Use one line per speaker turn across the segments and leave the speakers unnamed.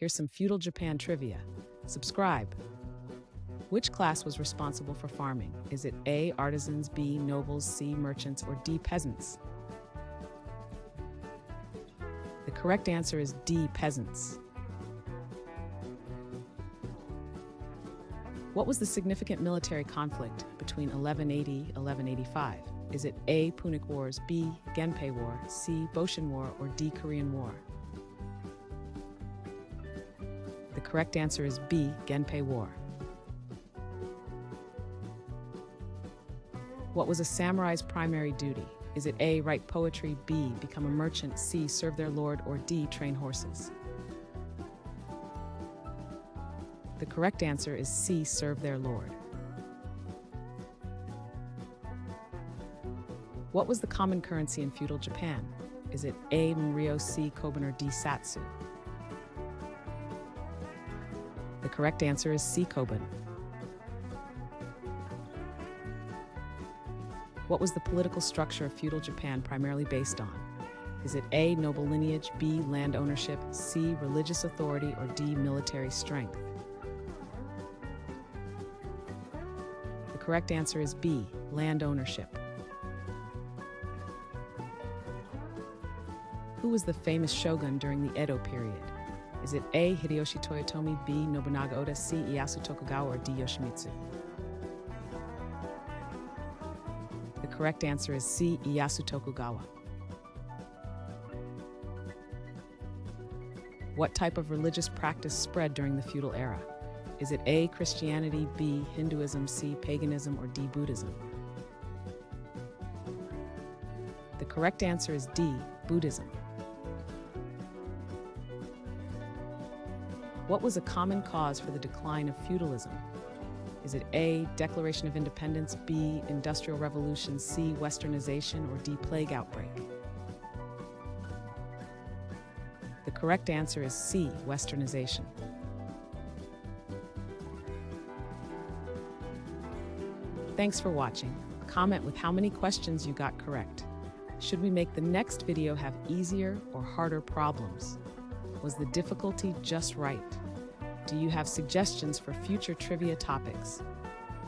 Here's some feudal Japan trivia. Subscribe. Which class was responsible for farming? Is it A, artisans, B, nobles, C, merchants, or D, peasants? The correct answer is D, peasants. What was the significant military conflict between 1180-1185? Is it A, Punic Wars, B, Genpei War, C, Boshin War, or D, Korean War? The correct answer is B, Genpei War. What was a samurai's primary duty? Is it A, write poetry, B, become a merchant, C, serve their lord, or D, train horses? The correct answer is C, serve their lord. What was the common currency in feudal Japan? Is it A, Munryo, C, koban, or D, satsu? The correct answer is C, koban. What was the political structure of feudal Japan primarily based on? Is it A, noble lineage, B, land ownership, C, religious authority, or D, military strength? The correct answer is B, land ownership. Who was the famous shogun during the Edo period? Is it A, Hideyoshi Toyotomi, B, Nobunaga Oda, C, Ieyasu Tokugawa, or D, Yoshimitsu? The correct answer is C, Ieyasu Tokugawa. What type of religious practice spread during the feudal era? Is it A, Christianity, B, Hinduism, C, paganism, or D, Buddhism? The correct answer is D, Buddhism. What was a common cause for the decline of feudalism? Is it A, Declaration of Independence, B, Industrial Revolution, C, Westernization, or D, Plague Outbreak? The correct answer is C, Westernization. Thanks for watching. Comment with how many questions you got correct. Should we make the next video have easier or harder problems? Was the difficulty just right? Do you have suggestions for future trivia topics?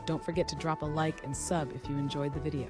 Don't forget to drop a like and sub if you enjoyed the video.